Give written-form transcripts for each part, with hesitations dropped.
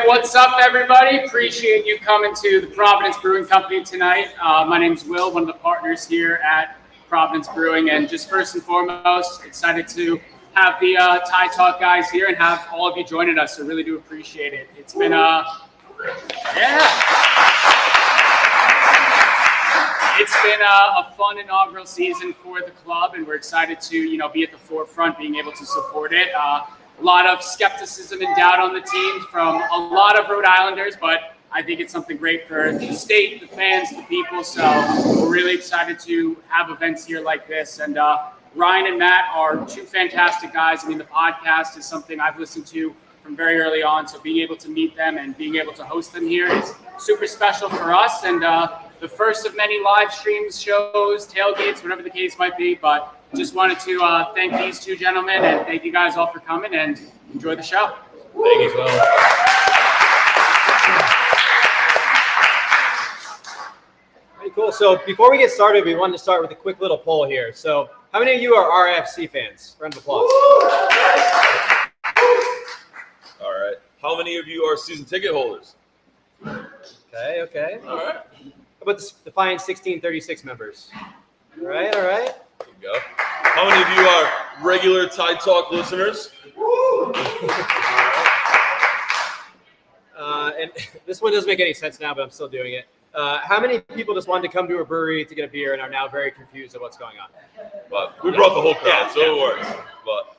right, what's up, everybody? Appreciate you coming to the Providence Brewing Company tonight. My name is Will, one of the partners here at Providence Brewing, and just first and foremost, excited to have the Thai Talk guys here and have all of you joining us. So really do appreciate it. It's been It's been a fun inaugural season for the club, and we're excited to, be at the forefront, being able to support it. A lot of skepticism and doubt on the team from a lot of Rhode Islanders, but I think it's something great for the state, the fans, the people. So we're really excited to have events here like this. And Ryan and Matt are two fantastic guys. I mean, the podcast is something I've listened to from very early on. So being able to meet them and being able to host them here is super special for us. And the first of many live streams, shows, tailgates, whatever the case might be. But just wanted to thank these two gentlemen and thank you guys all for coming and enjoy the show. Thank you as well. Very cool. So before we get started, we wanted to start with a quick little poll here. So how many of you are RFC fans? Round of applause. All right. How many of you are season ticket holders? Okay. All right. How about the fine 1636 members? All right. There you go. How many of you are regular Thai Talk listeners? And this one doesn't make any sense now, but I'm still doing it. How many people just wanted to come to a brewery to get a beer and are now very confused at what's going on? But we brought the whole crowd, so it works. But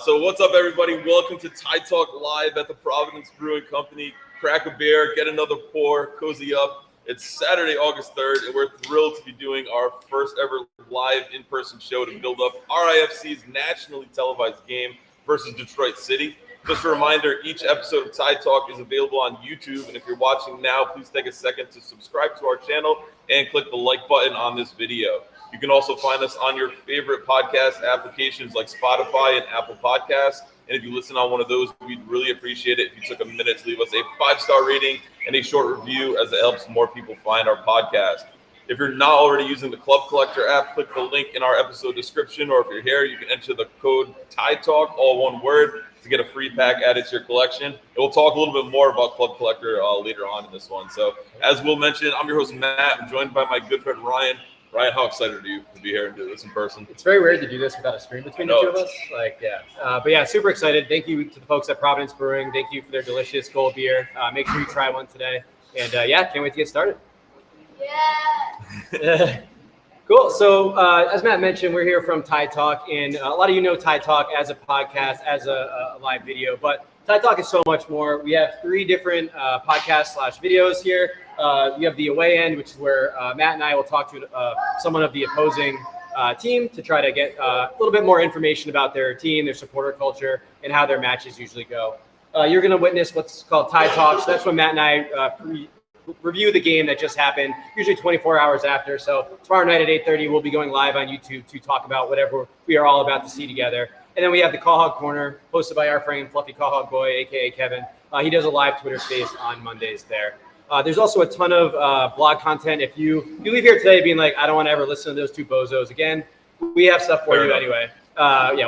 so what's up, everybody? Welcome to Thai Talk Live at the Providence Brewing Company. Crack a beer, get another pour, cozy up. It's Saturday, August 3rd, and we're thrilled to be doing our first ever live in-person show to build up RIFC's nationally televised game versus Detroit City. Just a reminder, each episode of Thai Talk is available on YouTube, and if you're watching now, please take a second to subscribe to our channel and click the like button on this video. You can also find us on your favorite podcast applications like Spotify and Apple Podcasts. And if you listen on one of those, we'd really appreciate it if you took a minute to leave us a 5-star rating and a short review, as it helps more people find our podcast. If you're not already using the Club Collector app, click the link in our episode description, or if you're here, you can enter the code THAITALK, all one word, to get a free pack added to your collection. And we'll talk a little bit more about Club Collector later on in this one. So as Will mentioned, I'm your host, Matt. I'm joined by my good friend, Ryan. Ryan, how excited are you to be here and do this in person? It's very weird to do this without a screen between the two of us. But yeah, super excited. Thank you to the folks at Providence Brewing. Thank you for their delicious gold beer. Make sure you try one today. And can't wait to get started. Yeah. Cool. So as Matt mentioned, we're here from Thai Talk, and a lot of you know Thai Talk as a podcast, as a live video, but Thai Talk is so much more. We have 3 different podcasts/videos here. You have the away end, which is where Matt and I will talk to someone of the opposing team to try to get a little bit more information about their team, their supporter culture, and how their matches usually go. You're going to witness what's called Thai Talk. So that's when Matt and I review the game that just happened, usually 24 hours after. So tomorrow night at 8:30, we'll be going live on YouTube to talk about whatever we are all about to see together. And then we have the Call Hog Corner, hosted by our friend Fluffy Call Hog Boy, a.k.a. Kevin. He does a live Twitter space on Mondays there. There's also a ton of blog content. If you leave here today being like, I don't want to ever listen to those two bozos again, we have stuff for you anyway.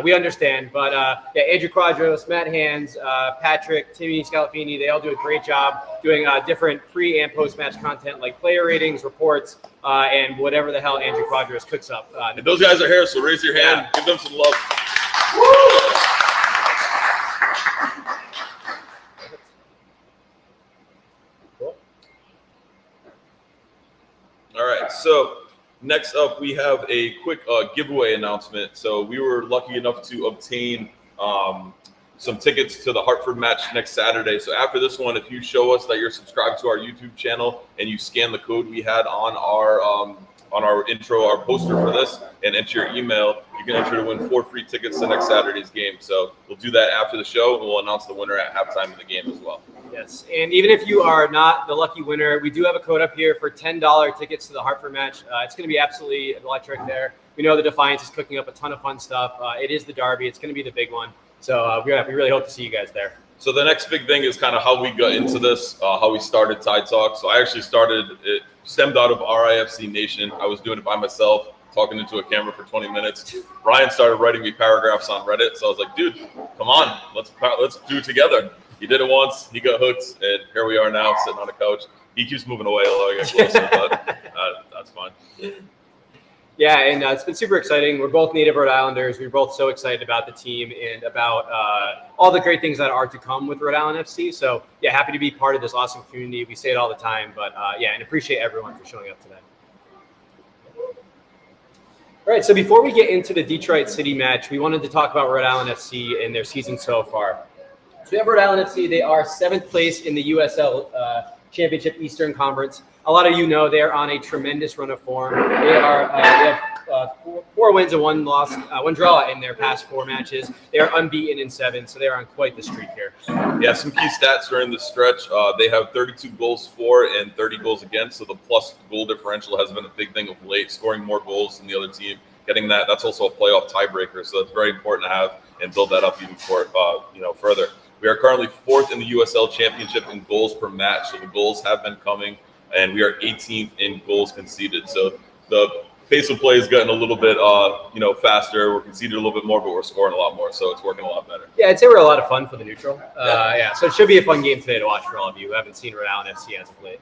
We understand. But Andrew Quadros, Matt Hands, Patrick, Timmy Scalafini, they all do a great job doing different pre- and post-match content like player ratings, reports, and whatever the hell Andrew Quadros cooks up. And those guys are here, so raise your hand. Give them some love. Woo! Cool. All right, so next up, we have a quick giveaway announcement. So we were lucky enough to obtain some tickets to the Hartford match next Saturday. So after this one, if you show us that you're subscribed to our YouTube channel and you scan the code we had on our intro, our poster for this, and enter your email, you can enter to win 4 free tickets to next Saturday's game. So we'll do that after the show, and we'll announce the winner at halftime of the game as well. Yes, and even if you are not the lucky winner, we do have a code up here for $10 tickets to the Hartford match. It's going to be absolutely electric there. We know the Defiance is cooking up a ton of fun stuff. It is the Derby. It's going to be the big one. So we really hope to see you guys there. So the next big thing is kind of how we got into this, how we started Thai Talk. So I actually it stemmed out of RIFC Nation. I was doing it by myself, talking into a camera for 20 minutes. Ryan started writing me paragraphs on Reddit. So I was like, dude, come on, let's do it together. He did it once. He got hooked, and here we are now, sitting on a couch. He keeps moving away although I get closer, but that's fine. Yeah, and it's been super exciting. We're both native Rhode Islanders. We're both so excited about the team and about all the great things that are to come with Rhode Island FC. So, yeah, happy to be part of this awesome community. We say it all the time, but yeah, and appreciate everyone for showing up today. All right, so before we get into the Detroit City match, we wanted to talk about Rhode Island FC and their season so far. So we have Rhode Island FC. They are 7th place in the USL Championship Eastern Conference. A lot of you know they're on a tremendous run of form. They have 4 wins and 1 loss, 1 draw in their past 4 matches. They are unbeaten in 7, so they're on quite the streak here. Yeah, some key stats during the stretch. They have 32 goals for and 30 goals against, so the plus goal differential has been a big thing of late, scoring more goals than the other team. Getting that's also a playoff tiebreaker, so that's very important to have and build that up even further. We are currently 4th in the USL Championship in goals per match, so the goals have been coming, and we are 18th in goals conceded. So the pace of play is getting a little bit, faster. We're conceding a little bit more, but we're scoring a lot more, so it's working a lot better. Yeah, I'd say we're a lot of fun for the neutral. Yeah, so it should be a fun game today to watch for all of you who haven't seen Rhode Island FC as of late.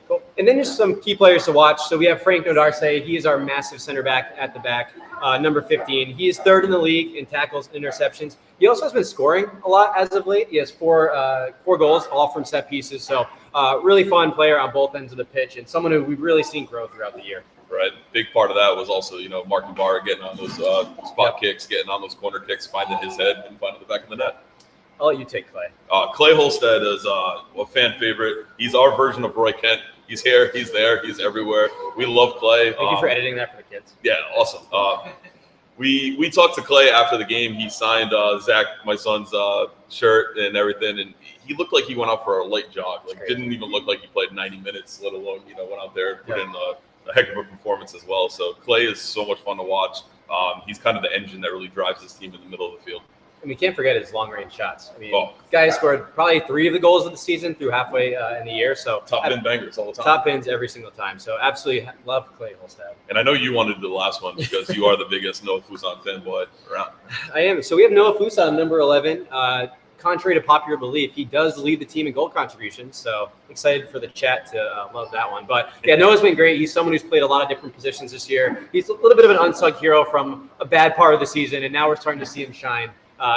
Cool. And then just some key players to watch. So we have Frank Nodarse. He is our massive center back at the back, number 15. He is 3rd in the league in tackles, interceptions. He also has been scoring a lot as of late. He has 4 goals, all from set pieces. So really fun player on both ends of the pitch and someone who we've really seen grow throughout the year. Right. Big part of that was also, Mark Ibarra getting on those spot kicks, getting on those corner kicks, finding his head and finding the back of the net. I'll let you take Clay. Clay Holstead is a fan favorite. He's our version of Roy Kent. He's here, he's there, he's everywhere. We love Clay. Thank you for editing that for the kids. Yeah, awesome. We talked to Clay after the game. He signed Zach, my son's shirt and everything, and he looked like he went out for a light jog. Like, didn't even look like he played 90 minutes, let alone went out there and put in a heck of a performance as well. So Clay is so much fun to watch. He's kind of the engine that really drives this team in the middle of the field. And we can't forget his long-range shots. I mean, guy scored probably 3 of the goals of the season through halfway in the year. So top bin bangers all the time. Top bins every single time. So absolutely love Clay Holstead. And I know you wanted the last one because you are the biggest Noah Fuson fanboy around. I am. So we have Noah Fuson, number 11. Contrary to popular belief, he does lead the team in goal contributions. So excited for the chat to love that one. But yeah, Noah's been great. He's someone who's played a lot of different positions this year. He's a little bit of an unsung hero from a bad part of the season, and now we're starting to see him shine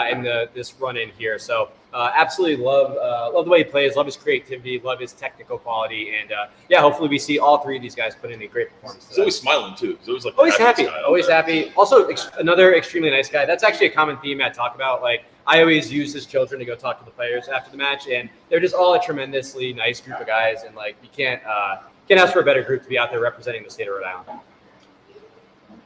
in this run in here. So absolutely love the way he plays, love his creativity, love his technical quality, and hopefully we see all 3 of these guys put in a great performance. He's always smiling too. So it was like always happy, always happy. Also, another extremely nice guy. That's actually a common theme I talk about. Like, I always use his children to go talk to the players after the match, and they're just all a tremendously nice group of guys. And like, you can't ask for a better group to be out there representing the state of Rhode Island.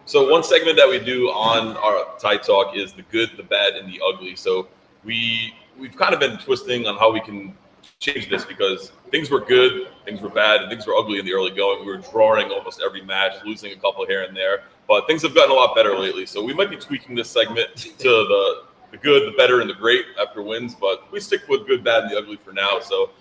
So one segment that we do on our Tide Talk is the good, the bad, and the ugly. So we've kind of been twisting on how we can change this because things were good, things were bad, and things were ugly in the early going. We were drawing almost every match, losing a couple here and there, but things have gotten a lot better lately. So we might be tweaking this segment to the good, the better, and the great after wins, but we stick with good, bad, and the ugly for now. So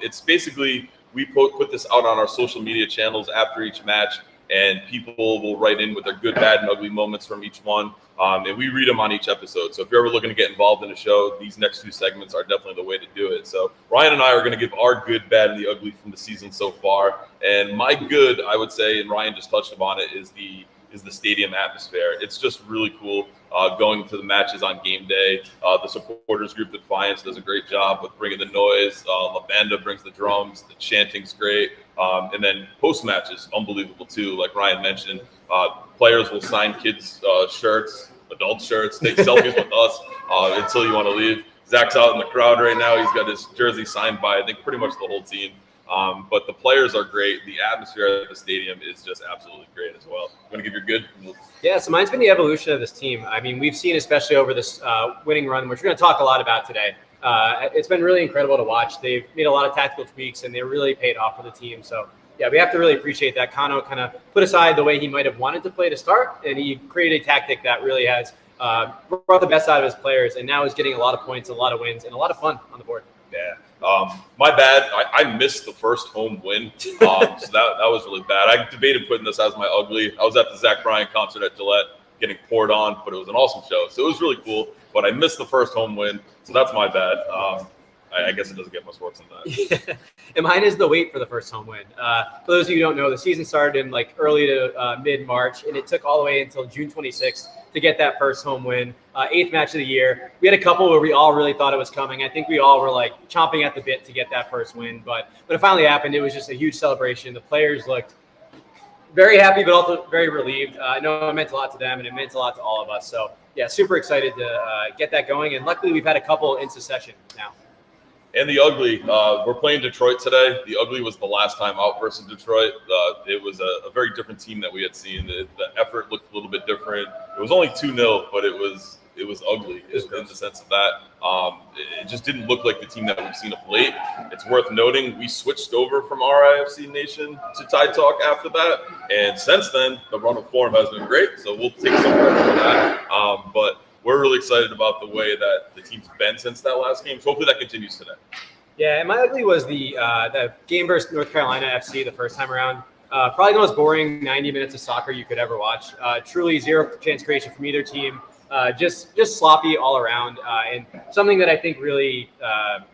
it's basically we put this out on our social media channels after each match, and people will write in with their good, bad, and ugly moments from each one. And we read them on each episode. So if you're ever looking to get involved in the show, these next 2 segments are definitely the way to do it. So Ryan and I are going to give our good, bad, and the ugly from the season so far. And my good, I would say, and Ryan just touched upon it, is the stadium atmosphere. It's just really cool going to the matches on game day. The supporters group, Defiance, does a great job with bringing the noise. La Banda brings the drums. The chanting's great. And then post matches, unbelievable too. Like Ryan mentioned, players will sign kids' shirts, adult shirts, take selfies with us until you want to leave. Zach's out in the crowd right now. He's got his jersey signed by, I think, pretty much the whole team. But the players are great. The atmosphere at the stadium is just absolutely great as well. You want to give your good? Yeah, so mine's been the evolution of this team. I mean, we've seen, especially over this winning run, which we're going to talk a lot about today. It's been really incredible to watch. They've made a lot of tactical tweaks, and they really paid off for the team. So, yeah, we have to really appreciate that. Kano kind of put aside the way he might have wanted to play to start, and he created a tactic that really has brought the best out of his players, and now is getting a lot of points, a lot of wins, and a lot of fun on the board. Yeah. My bad. I missed the first home win, so that was really bad. I debated putting this as my ugly. I was at the Zach Bryan concert at Gillette getting poured on, but it was an awesome show, so it was really cool. But I missed the first home win, so that's my bad. I guess it doesn't get much worse than that. And mine is the wait for the first home win. For those of you who don't know, the season started in like early to mid-March, and it took all the way until June 26th to get that first home win. 8th match of the year. We had a couple where we all really thought it was coming. I think we all were like chomping at the bit to get that first win. But when it finally happened, it was just a huge celebration. The players looked very happy, but also very relieved. I know it meant a lot to them, and it meant a lot to all of us. So, yeah, super excited to get that going. And luckily, we've had a couple in succession now. And the Ugly, we're playing Detroit today. The Ugly was the last time out versus Detroit. It was a very different team that we had seen. The effort looked a little bit different. It was only 2-0, but it was ugly in the sense of that. It just didn't look like the team that we've seen of late. It's worth noting we switched over from RIFC Nation to Tide Talk after that. And since then, the run of form has been great. So we'll take some credit for that. But we're really excited about the way that the team's been since that last game. So hopefully that continues today. Yeah, and my ugly was the game versus North Carolina FC the first time around. Probably the most boring 90 minutes of soccer you could ever watch. Truly zero chance creation from either team. Just sloppy all around, and something that I think really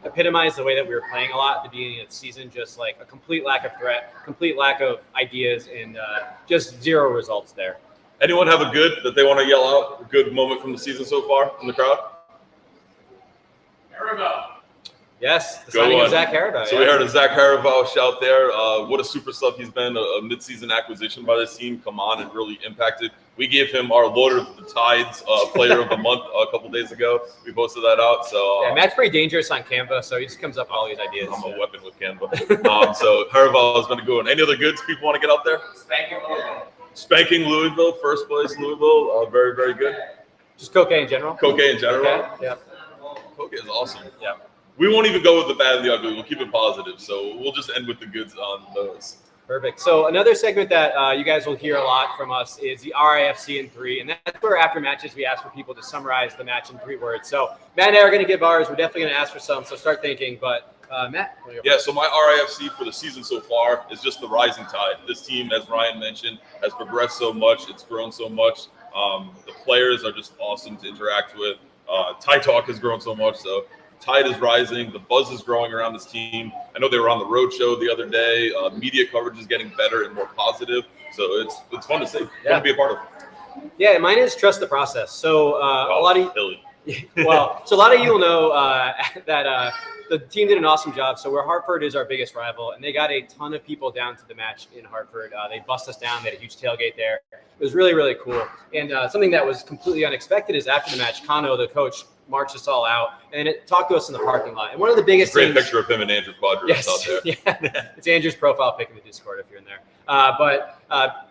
epitomized the way that we were playing a lot at the beginning of the season. Just like a complete lack of threat, complete lack of ideas, and just zero results there. Anyone have a good that they want to yell out? A good moment from the season so far from the crowd? Haribo. Yes, the signing of Zach Haribo. So we heard a Zach Haribo shout there. What a super sub he's been, a mid-season acquisition by this team. Come on and really impacted. We gave him our Lord of the Tides Player of the Month a couple days ago. We posted that out. So yeah, Matt's pretty dangerous on Canva, so he just comes up with all these ideas. I'm a weapon with Canva. So Haribo has been a good one. Any other goods people want to get out there? Spanking Louisville, first place Louisville. Very, very good. Just Koke in general? Koke in general? Okay. Yeah. Koke is awesome. Yeah. We won't even go with the bad and the ugly. We'll keep it positive. So we'll just end with the goods on those. Perfect. So another segment that you guys will hear a lot from us is the RIFC in 3. And that's where after matches we ask for people to summarize the match in 3 words. So Matt and I are going to give ours. We're definitely going to ask for some. So start thinking. But Matt? Yeah, so my RIFC for the season so far is just the rising tide. This team, as Ryan mentioned, has progressed so much. It's grown so much. The players are just awesome to interact with. Tide Talk has grown so much. So tide is rising. The buzz is growing around this team. I know they were on the road show the other day. Media coverage is getting better and more positive. So it's fun to see. Fun to be a part of. Yeah, mine is trust the process. So a lot of Philly. so a lot of you will know that the team did an awesome job. So Hartford is our biggest rival, and they got a ton of people down to the match in Hartford. They bust us down. They had a huge tailgate there. It was really, really cool. And something that was completely unexpected is after the match, Kano, the coach, marched us all out and talked to us in the parking lot. And one of the biggest great picture of him and Andrew Quadros out there. Yeah, it's Andrew's profile pic in the Discord if you're in there. But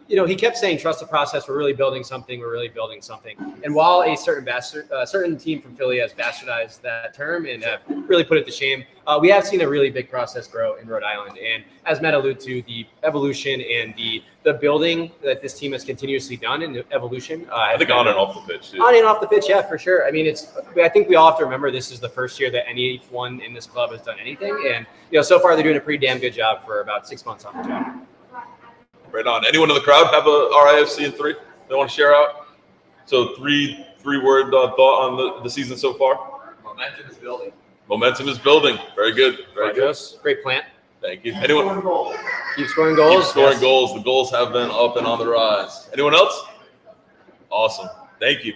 he kept saying, trust the process. We're really building something. We're really building something. And while a certain team from Philly has bastardized that term and have really put it to shame, we have seen a really big process grow in Rhode Island. And as Matt alluded to, the evolution and the building that this team has continuously done in the evolution. I think on and off the pitch, too. On and off the pitch, yeah, for sure. I mean, I think we all have to remember this is the first year that anyone in this club has done anything. And, so far they're doing a pretty damn good job for about 6 months on the job. Right on. Anyone in the crowd have a RIFC in 3 they want to share out? So three-word thought on the season so far? Momentum is building. Momentum is building. Very good. Very good. Great plant. Thank you. Anyone? Keep scoring goals. Keep scoring goals. The goals have been up and on the rise. Anyone else? Awesome. Thank you.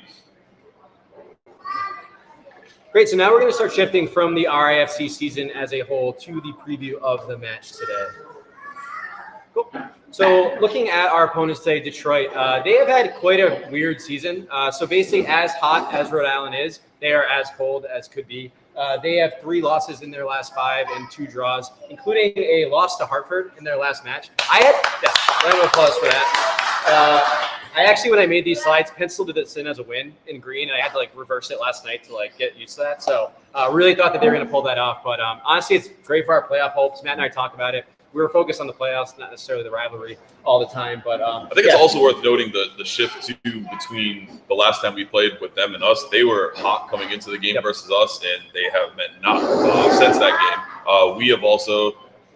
Great. So now we're going to start shifting from the RIFC season as a whole to the preview of the match today. Cool. So looking at our opponents today, Detroit, they have had quite a weird season. So basically, as hot as Rhode Island is, they are as cold as could be. They have 3 losses in their last 5 and 2 draws, including a loss to Hartford in their last match. Round of applause for that. I actually, when I made these slides, penciled this in as a win in green, and I had to reverse it last night to get used to that. So really thought that they were going to pull that off. But honestly, it's great for our playoff hopes. Matt and I talk about it. We were focused on the playoffs, not necessarily the rivalry all the time. But I think it's also worth noting the shift too between the last time we played with them and us. They were hot coming into the game versus us, and they have been not since that game.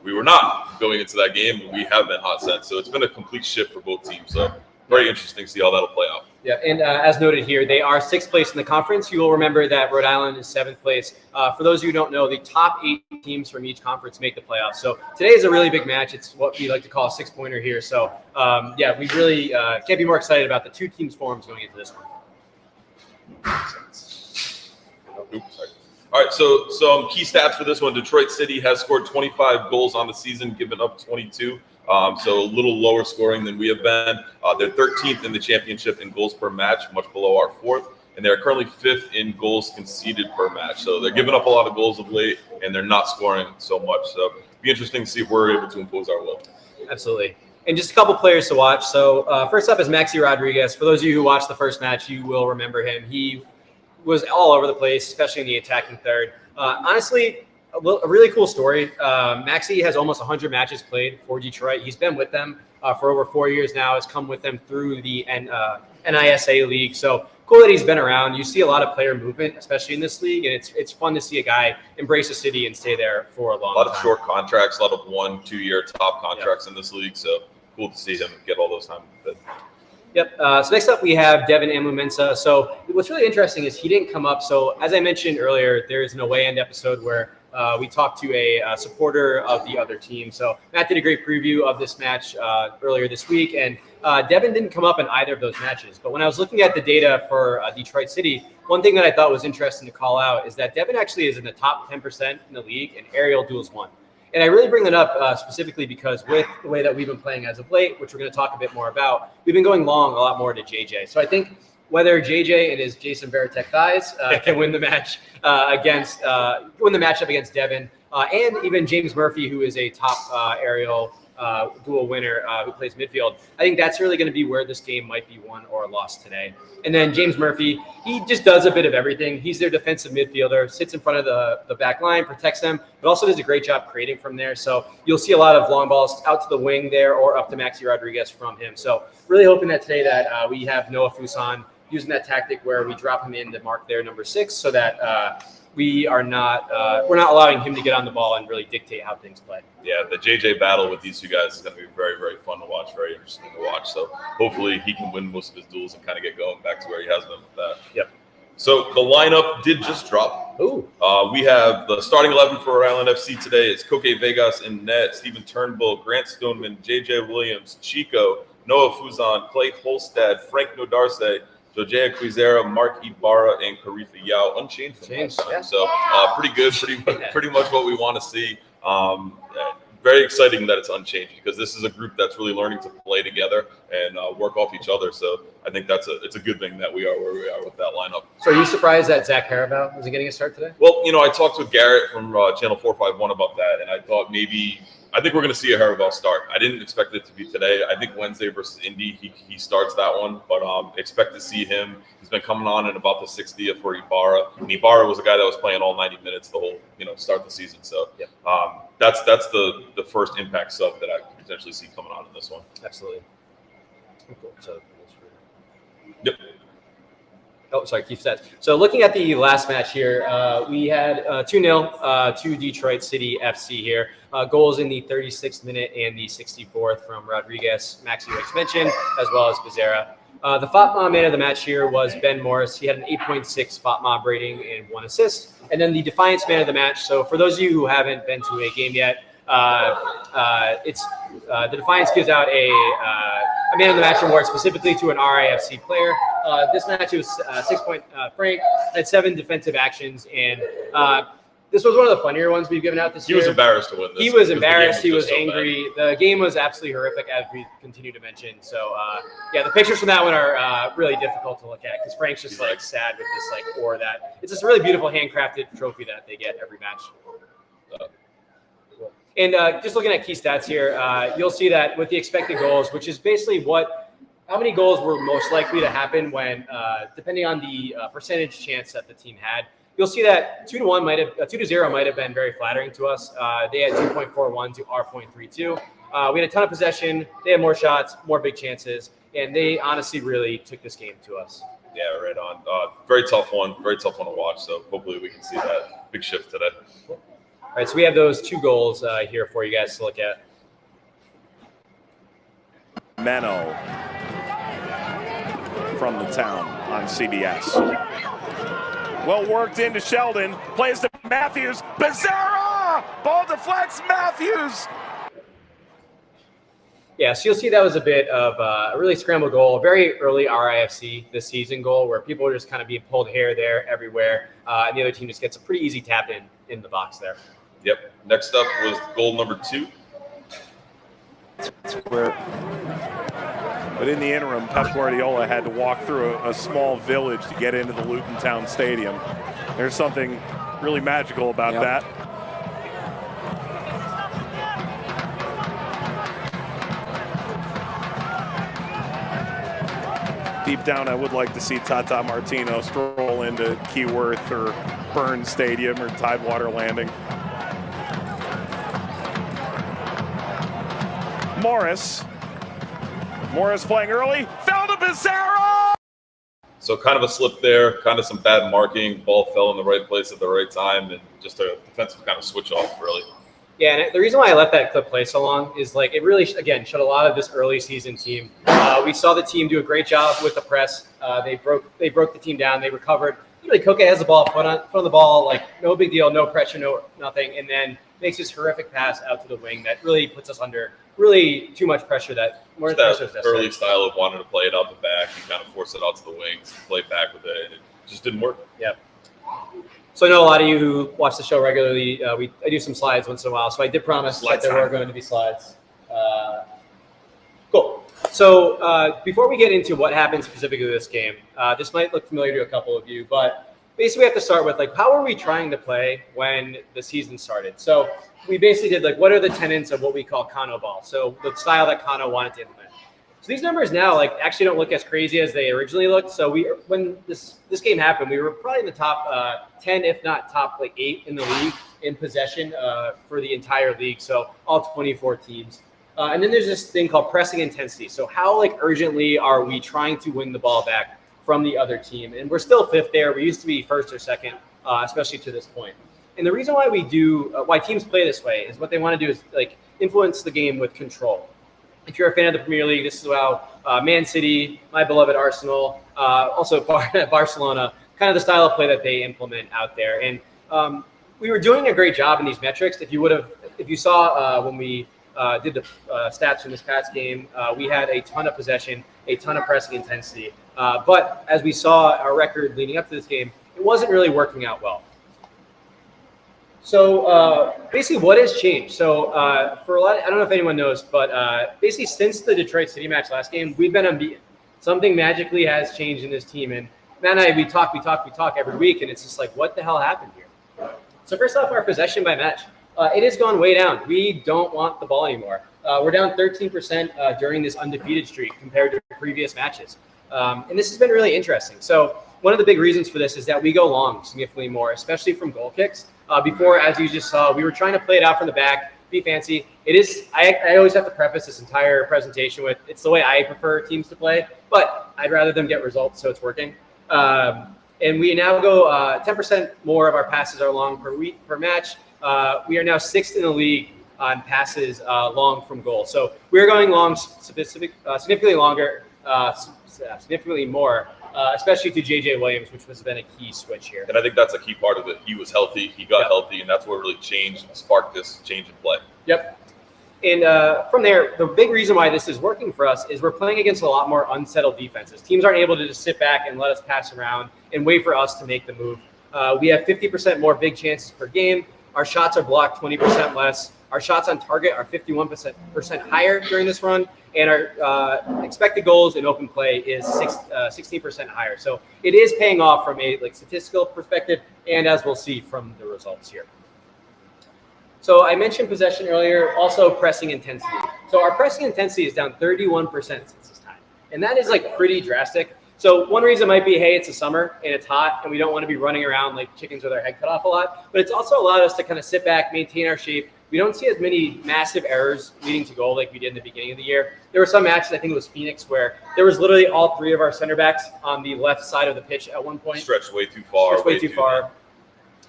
We were not going into that game, and we have been hot since. So it's been a complete shift for both teams. So very interesting to see how that'll play out. Yeah, and as noted here, they are 6th place in the conference. You will remember that Rhode Island is 7th place. For those of you who don't know, the top 8 teams from each conference make the playoffs. So today is a really big match. It's what we like to call a 6-pointer here. So, yeah, we really can't be more excited about the 2 teams' forms going into this one. Oops, sorry. All right, so some key stats for this one. Detroit City has scored 25 goals on the season, given up 22. So a little lower scoring than we have been. They're 13th in the championship in goals per match, much below our 4th. And they're currently 5th in goals conceded per match. So they're giving up a lot of goals of late, and they're not scoring so much. So it'll be interesting to see if we're able to impose our will. Absolutely. And just a couple players to watch. So first up is Maxi Rodriguez. For those of you who watched the first match, you will remember him. He was all over the place, especially in the attacking third. Honestly, a really cool story. Maxi has almost 100 matches played for Detroit. He's been with them for over 4 years now. Has come with them through the NISA league. So cool that he's been around. You see a lot of player movement, especially in this league, and it's fun to see a guy embrace the city and stay there for a long time. A lot of short contracts, a lot of 1-2 year top contracts in this league. So cool to see him get all those time. Yep. So next up, we have Devin Amlumensa. So what's really interesting is he didn't come up. So as I mentioned earlier, there is an away end episode where we talked to a supporter of the other team. So Matt did a great preview of this match earlier this week, and Devin didn't come up in either of those matches. But when I was looking at the data for Detroit City, one thing that I thought was interesting to call out is that Devin actually is in the top 10% in the league in aerial duels won. And I really bring that up specifically because with the way that we've been playing as of late, which we're going to talk a bit more about, we've been going long a lot more to JJ. So I think whether JJ and his Jason Veritek thighs can win the match win the matchup against Devin, and even James Murphy, who is a top aerial dual winner who plays midfield. I think that's really going to be where this game might be won or lost today. And then James Murphy, he just does a bit of everything. He's their defensive midfielder, sits in front of the back line, protects them, but also does a great job creating from there. So you'll see a lot of long balls out to the wing there or up to Maxi Rodriguez from him. So really hoping that today that we have Noah Fuson using that tactic where we drop him in to mark their number 6 so that we're not allowing him to get on the ball and really dictate how things play. Yeah, the JJ battle with these 2 guys is going to be very, very fun to watch, very interesting to watch. So hopefully he can win most of his duels and kind of get going back to where he has been with that. Yep. So the lineup did just drop. Ooh. We have the starting 11 for Rhode Island FC today. It's Kok Vegas in net, Stephen Turnbull, Grant Stoneman, JJ Williams, Chico, Noah Fuzon, Clay Holstad, Frank Nodarse, Jojea Quizera, Mark Ibarra, and Karifa Yao, unchanged from last time. Yeah. So pretty good, pretty much what we want to see. Very exciting that it's unchanged because this is a group that's really learning to play together and work off each other. So I think it's a good thing that we are where we are with that lineup. So are you surprised that Zach Harabout wasn't getting a start today? Well, I talked with Garrett from Channel 451 about that, and I thought I think we're going to see a Harabout start. I didn't expect it to be today. I think Wednesday versus Indy, he starts that one, but expect to see him. He's been coming on in about the 60th for Ibarra, and Ibarra was a guy that was playing all 90 minutes the whole, start the season. So yep. That's the first impact sub that I could potentially see coming on in this one. Absolutely. Cool. So, yep. Oh, sorry, Keith said. So looking at the last match here, we had 2-0 to Detroit City FC here. Goals in the 36th minute and the 64th from Rodriguez, Maxi Wicks mentioned, as well as Becerra. The FOTMOB man of the match here was Ben Morris. He had an 8.6 FOTMOB rating and 1 assist. And then the Defiance man of the match. So for those of you who haven't been to a game yet, it's the Defiance gives out a man of the match award specifically to an RIFC player. This match it was 6-point Frank had 7 defensive actions, and this was one of the funnier ones we've given out this year. He was embarrassed to win this. He was embarrassed. He was angry. The game was absolutely horrific, as we continue to mention. So, yeah, the pictures from that one are really difficult to look at because Frank's just sad with this or that. It's this really beautiful handcrafted trophy that they get every match. And just looking at key stats here, you'll see that with the expected goals, which is basically how many goals were most likely to happen when, depending on the percentage chance that the team had. You'll see that 2-0 might have been very flattering to us. They had 2.41 to our 0.32. We had a ton of possession. They had more shots, more big chances, and they honestly really took this game to us. Yeah, right on. Very tough one to watch. So hopefully we can see that big shift today. All right, so we have those 2 goals here for you guys to look at. Mano. from the town on CBS. Well worked into Sheldon, plays to Matthews, Becerra! Ball deflects, Matthews! Yeah, so you'll see that was a bit of a really scrambled goal, a very early RIFC this season goal where people are just kind of being pulled here, there, everywhere, and the other team just gets a pretty easy tap in the box there. Yep. Next up was goal number 2. But in the interim, Pep Guardiola had to walk through a small village to get into the Luton Town Stadium. There's something really magical about that. Deep down, I would like to see Tata Martino stroll into Keyworth or Burns Stadium or Tidewater Landing. Morris playing early, fell to Becerra! So kind of a slip there, kind of some bad marking. Ball fell in the right place at the right time, and just a defensive kind of switch off, really. Yeah, and the reason why I let that clip play so long is like it really, again, showed a lot of this early season team. We saw the team do a great job with the press. They broke the team down. They recovered. Really, Kok has the ball, front on the ball, like no big deal, no pressure, nothing, and then makes this horrific pass out to the wing that really puts us under really too much pressure. That early style of wanting to play it out the back and kind of force it out to the wings, play back with it, and it just didn't work. Yep. So I know a lot of you who watch the show regularly, I do some slides once in a while. So I did promise that there were going to be slides. Cool. So before we get into what happened specifically to this game, this might look familiar to a couple of you, but basically we have to start with like, how are we trying to play when the season started? So we basically did like, what are the tenets of what we call Kano ball? So the style that Kano wanted to implement. So these numbers now like actually don't look as crazy as they originally looked. So when this game happened, we were probably in the top 10, if not top like 8 in the league in possession for the entire league. So all 24 teams. And then there's this thing called pressing intensity. So how like urgently are we trying to win the ball back from the other team? And we're still 5th there. We used to be 1st or 2nd, especially to this point. And the reason why why teams play this way is what they want to do is like influence the game with control. If you're a fan of the Premier League, this is how Man City, my beloved Arsenal, also Barcelona, kind of the style of play that they implement out there. And we were doing a great job in these metrics. If you saw when we did the stats from this past game, we had a ton of possession, a ton of pressing intensity. But as we saw our record leading up to this game, it wasn't really working out well. So basically what has changed? So for a lot, I don't know if anyone knows, but basically since the Detroit City match last game, we've been unbeaten. Something magically has changed in this team. And Matt and I, we talk every week, and it's just like, what the hell happened here? So first off, our possession by match, it has gone way down. We don't want the ball anymore. We're down 13% during this undefeated streak compared to previous matches. And this has been really interesting. So one of the big reasons for this is that we go long significantly more, especially from goal kicks. Before, as you just saw, we were trying to play it out from the back, be fancy. It is. I always have to preface this entire presentation with it's the way I prefer teams to play, but I'd rather them get results, so it's working. And we now go 10% more of our passes are long per match. We are now 6th in the league on passes long from goal. So we're going long, significantly longer, significantly more. Especially to JJ Williams, which has been a key switch here. And I think that's a key part of it. He was healthy, he got healthy, and that's what really changed and sparked this change in play. Yep. And from there, the big reason why this is working for us is we're playing against a lot more unsettled defenses. Teams aren't able to just sit back and let us pass around and wait for us to make the move. We have 50% more big chances per game. Our shots are blocked 20% less. Our shots on target are 51% higher during this run, and our expected goals in open play is 16% higher. So it is paying off from a statistical perspective, and as we'll see from the results here. So I mentioned possession earlier, also pressing intensity. So our pressing intensity is down 31% since this time, and that is pretty drastic. So one reason might be, hey, it's the summer and it's hot and we don't want to be running around like chickens with our head cut off a lot, but it's also allowed us to kind of sit back, maintain our shape. We don't see as many massive errors leading to goal like we did in the beginning of the year. There were some matches, I think it was Phoenix, where there was literally all 3 of our center backs on the left side of the pitch at one point. Stretched way too far. Way too far.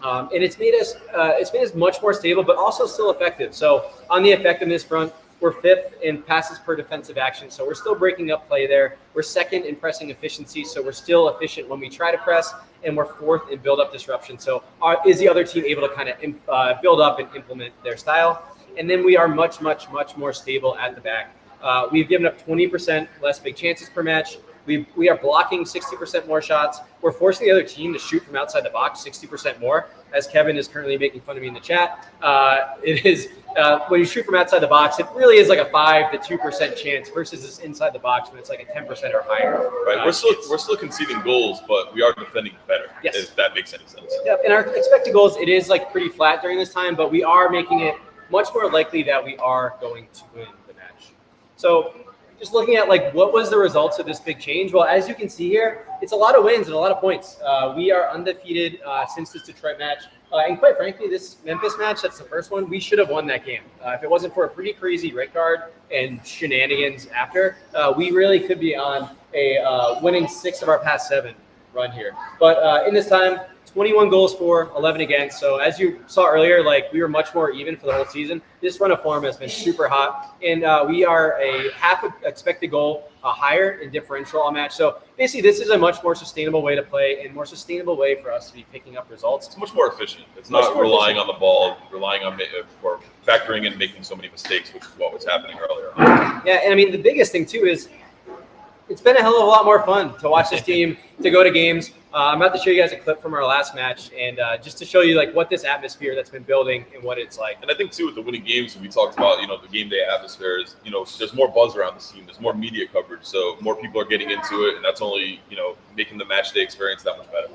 And it's made us much more stable, but also still effective. So on the effectiveness front, We're 5th in passes per defensive action, so we're still breaking up play there. We're 2nd in pressing efficiency, so we're still efficient when we try to press, and we're 4th in build-up disruption. So is the other team able to kind of build up and implement their style? And then we are much, much, much more stable at the back. We've given up 20% less big chances per match. We are blocking 60% more shots. We're forcing the other team to shoot from outside the box 60% more. As Kevin is currently making fun of me in the chat, it is when you shoot from outside the box, it really is like a 5 to 2% chance versus this inside the box when it's like a 10% or higher. Right, we're still conceding goals, but we are defending better. Yes. If that makes any sense. Yeah, and our expected goals, it is like pretty flat during this time, but we are making it much more likely that we are going to win the match. So just looking at like what was the results of this big change? Well, as you can see here, it's a lot of wins and a lot of points. We are undefeated since this Detroit match. And quite frankly, this Memphis match, that's the first one, we should have won that game. If it wasn't for a pretty crazy red card and shenanigans after, we really could be on a winning 6 of our past 7 run here. But in this time, 21 goals for, 11 against. So as you saw earlier, like we were much more even for the whole season. This run of form has been super hot, and we are a half expected goal higher in differential all match. So basically, this is a much more sustainable way to play and more sustainable way for us to be picking up results. It's much more efficient. It's not relying on the ball, relying on or factoring in making so many mistakes, which is what was happening earlier on. Yeah, and I mean the biggest thing too is it's been a hell of a lot more fun to watch this team, to go to games. I'm about to show you guys a clip from our last match, and just to show you like what this atmosphere that's been building and what it's like. And I think too with the winning games, we talked about the game day atmosphere is there's more buzz around the team, there's more media coverage, so more people are getting into it, and that's only making the match day experience that much better.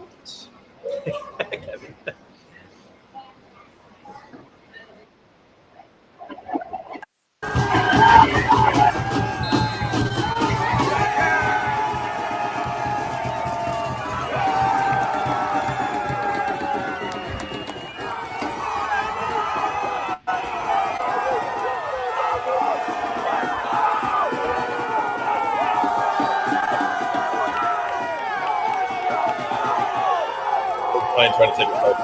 Trying to take a selfie.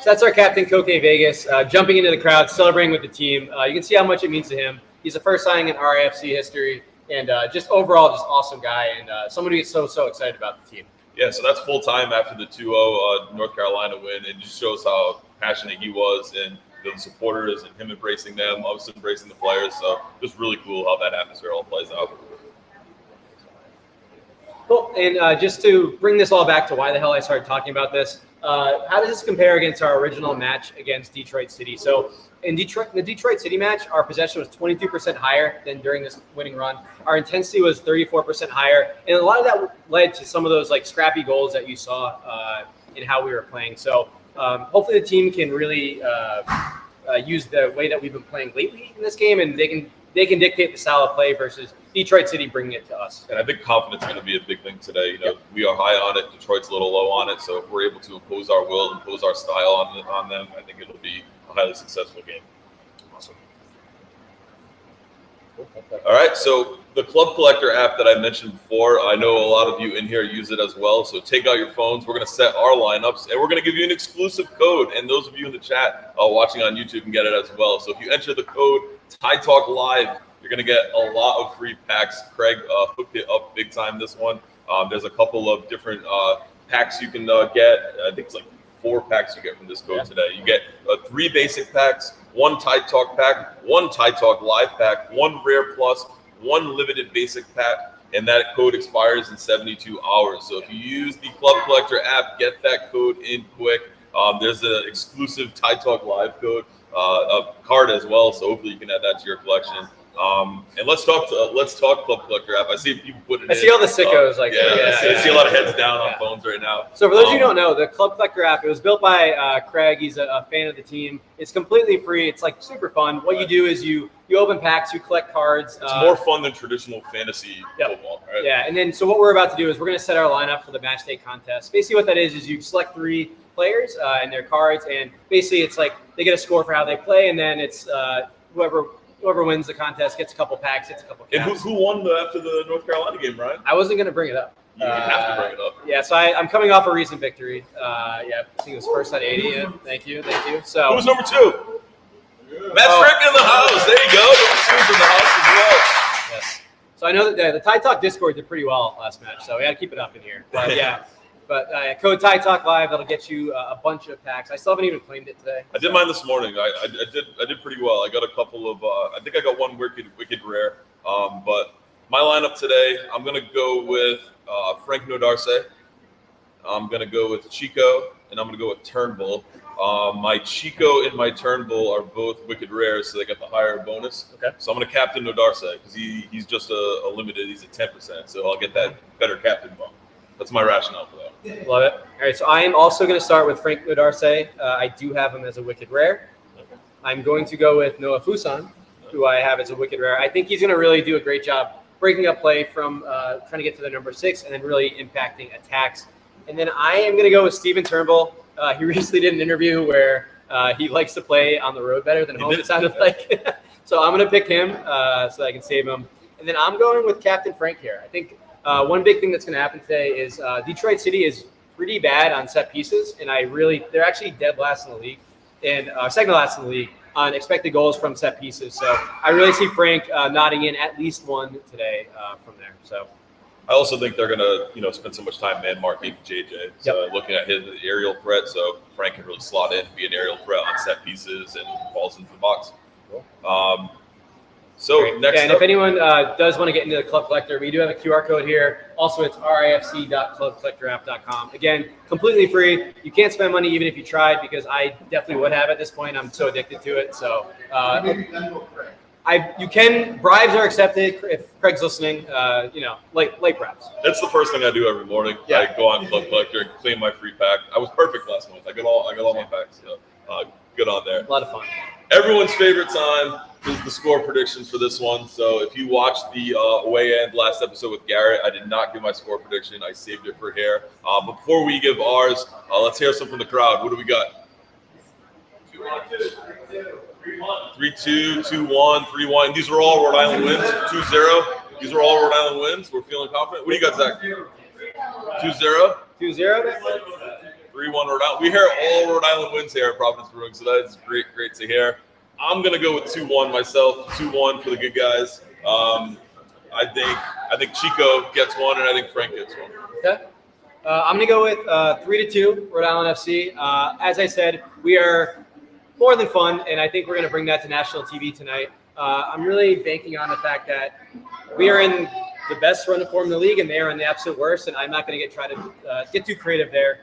So that's our captain, Kok Vegas, jumping into the crowd, celebrating with the team. You can see how much it means to him. He's the first signing in RAFC history, and just overall, just awesome guy, and someone who gets so excited about the team. Yeah, so that's full time after the 2-0 North Carolina win. It just shows how passionate he was, and the supporters and him embracing them, us embracing the players. So just really cool how that atmosphere all plays out. Cool. And just to bring this all back to why the hell I started talking about this, how does this compare against our original match against Detroit City? So in the Detroit City match, our possession was 22% higher than during this winning run. Our intensity was 34% higher. And a lot of that led to some of those like scrappy goals that you saw in how we were playing. So hopefully the team can really use the way that we've been playing lately in this game, and they can dictate the style of play versus Detroit City bringing it to us. And I think confidence is going to be a big thing today. We are high on it. Detroit's a little low on it. So if we're able to impose our will, impose our style on them, I think it'll be a highly successful game. Awesome. All right, so the Club Collector app that I mentioned before, I know a lot of you in here use it as well. So take out your phones. We're going to set our lineups, and we're going to give you an exclusive code. And those of you in the chat watching on YouTube can get it as well. So if you enter the code TITALK LIVE, you're going to get a lot of free packs. Craig hooked it up big time this one. There's a couple of different packs you can get. I think it's like 4 packs you get from this code today. You get 3 basic packs, 1 Tide Talk pack, 1 Tide Talk Live pack, 1 Rare Plus, 1 limited basic pack, and that code expires in 72 hours. So if you use the Club Collector app, get that code in quick. There's an exclusive Tide Talk Live code card as well, so hopefully you can add that to your collection. And let's talk Club Collector app. I see people putting it in. I see all the sickos. I see a lot of heads down on phones right now. So for those of you who don't know, the Club Collector app, it was built by Craig. He's a fan of the team. It's completely free. It's like super fun. What you do is you open packs, you collect cards. It's more fun than traditional fantasy football, right? Yeah, and then so what we're about to do is we're going to set our lineup for the match day contest. Basically what that is you select 3 players and their cards, and basically it's like they get a score for how they play, and then it's whoever whoever wins the contest gets a couple packs, gets a couple And caps. who won after the North Carolina game, Ryan? I wasn't going to bring it up. You have to bring it up. Yeah, so I'm coming off a recent victory. I think it was first at 80. Yeah, thank you. So Who's number 2? Matt Frick in the house. There you go. Number 2's in the house as well. Yes. So I know that the Tide Talk Discord did pretty well last match, so we got to keep it up in here. But yeah, code Tide Talk Live, that'll get you a bunch of packs. I still haven't even claimed it today. I did mine this morning. I did pretty well. I got a couple of. I think I got one wicked rare. But my lineup today, I'm gonna go with Frank Nodarce. I'm gonna go with Chico, and I'm gonna go with Turnbull. My Chico and my Turnbull are both wicked rares, so they got the higher bonus. Okay. So I'm gonna captain Nodarce because he's just a limited. He's at 10%, so I'll get that better captain bump. That's my rationale for that. Love it. All right, so I am also going to start with Frank Nodarce. I do have him as a wicked rare. I'm going to go with Noah Fuson, who I have as a wicked rare. I think he's going to really do a great job breaking up play from trying to get to the number 6 and then really impacting attacks. And then I am going to go with Steven Turnbull. He recently did an interview where he likes to play on the road better than home, it sounded like. So I'm going to pick him so that I can save him. And then I'm going with Captain Frank here. I think one big thing that's going to happen today is Detroit City is pretty bad on set pieces, and they're actually dead last in the league, and second to last in the league on expected goals from set pieces. So I really see Frank nodding in at least one today from there. So I also think they're gonna spend so much time man marking JJ. So looking at his aerial threat, so Frank can really slot in, be an aerial threat on set pieces and balls into the box. Cool. Next and up, if anyone does want to get into the Club Collector, we do have a QR code here. Also, it's rifc.clubcollectorapp.com. Again, completely free. You can't spend money even if you tried, because I definitely would have at this point. I'm so addicted to it. So bribes are accepted if Craig's listening. Late bribes. that's the first thing I do every morning. Yeah. I go on Club Collector and claim my free pack. I was perfect last month. I got all my packs. So good on there. A lot of fun. Everyone's favorite time is the score predictions for this one. So if you watched the away end last episode with Garrett, I did not give my score prediction. I saved it for here. But before we give ours, let's hear some from the crowd. What do we got? 3-2, 2-1, 3-1. These are all Rhode Island wins. 2-0. These are all Rhode Island wins. We're feeling confident. What do you got, Zach? 2-0. 2-0. 3-1 Rhode Island. We hear all Rhode Island wins here at Providence Brewing, so that is great to hear. I'm gonna go with 2-1 myself. 2-1 for the good guys. I think Chico gets one, and I think Frank gets one. Okay. I'm gonna go with 3-2 Rhode Island FC. As I said, we are more than fun, and I think we're gonna bring that to national TV tonight. I'm really banking on the fact that we are in the best run of form in the league, and they are in the absolute worst. And I'm not gonna try to get too creative there.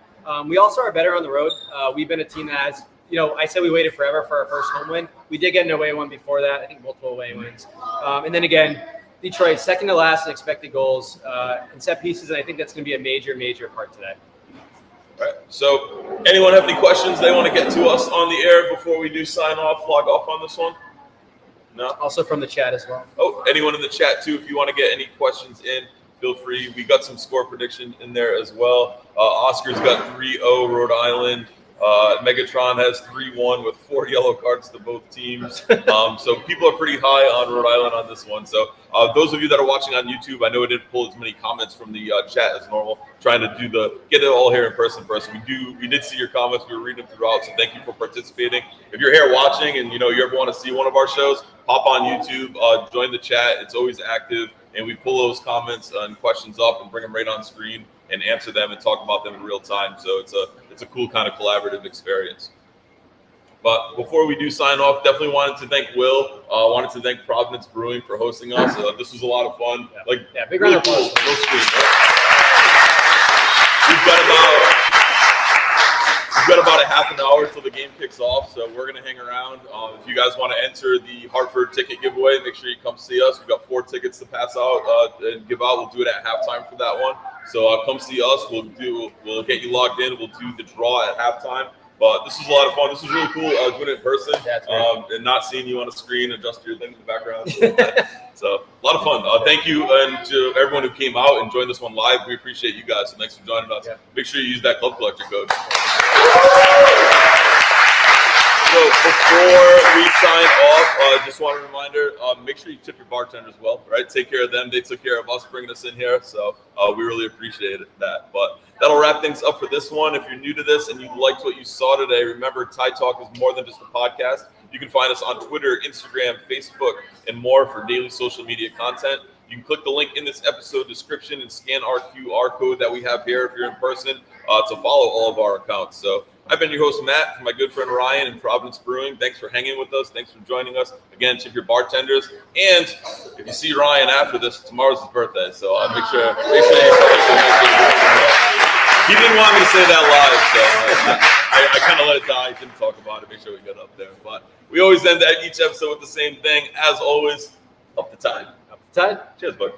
We also are better on the road. We've been a team that has. I said we waited forever for our first home win. We did get an away one before that. I think multiple away wins. And then again, Detroit, second to last in expected goals and set pieces. And I think that's going to be a major part today. All right. So anyone have any questions they want to get to us on the air before we do sign off, log off on this one? No? Also from the chat as well. Oh, anyone in the chat too, if you want to get any questions in, feel free. We got some score prediction in there as well. Oscar's got 3-0 Rhode Island. Megatron has 3-1 with 4 yellow cards to both teams. So people are pretty high on Rhode Island on this one. So those of you that are watching on YouTube, I know it didn't pull as many comments from the chat as normal. Trying to get it all here in person first. We did see your comments. We were reading them throughout. So thank you for participating. If you're here watching and you ever want to see one of our shows, hop on YouTube, join the chat. It's always active, and we pull those comments and questions up and bring them right on screen and answer them and talk about them in real time. So it's a cool kind of collaborative experience. But before we do sign off, definitely wanted to thank Will. Wanted to thank Providence Brewing for hosting us. This was a lot of fun. Big round of applause. We've got about a half an hour till the game kicks off, so we're going to hang around. If you guys want to enter the Hartford ticket giveaway, make sure you come see us. We've got 4 tickets to pass out and give out. We'll do it at halftime for that one. So come see us. We'll get you logged in. We'll do the draw at halftime. But this was a lot of fun. This was really cool doing it in person and not seeing you on a screen and just your thing in the background. So a lot of fun. Thank you and to everyone who came out and joined this one live. We appreciate you guys. So thanks for joining us. Yeah. Make sure you use that Club Collector code. So So before we sign off, just want a reminder, make sure you tip your bartender as well, right? Take care of them. They took care of us bringing us in here. So we really appreciate that. But that'll wrap things up for this one. If you're new to this and you liked what you saw today, remember Ty Talk is more than just a podcast. You can find us on Twitter, Instagram, Facebook, and more for daily social media content. You can click the link in this episode description and scan our QR code that we have here if you're in person to follow all of our accounts. So I've been your host, Matt, from my good friend Ryan in Providence Brewing. Thanks for hanging with us. Thanks for joining us. Again, tip your bartenders. And if you see Ryan after this, tomorrow's his birthday. So make sure you tell him. He didn't want me to say that live, so I kind of let it die. Didn't talk about it. Make sure we get up there. But we always end each episode with the same thing. As always, up the tide. Up the tide. Cheers, bud.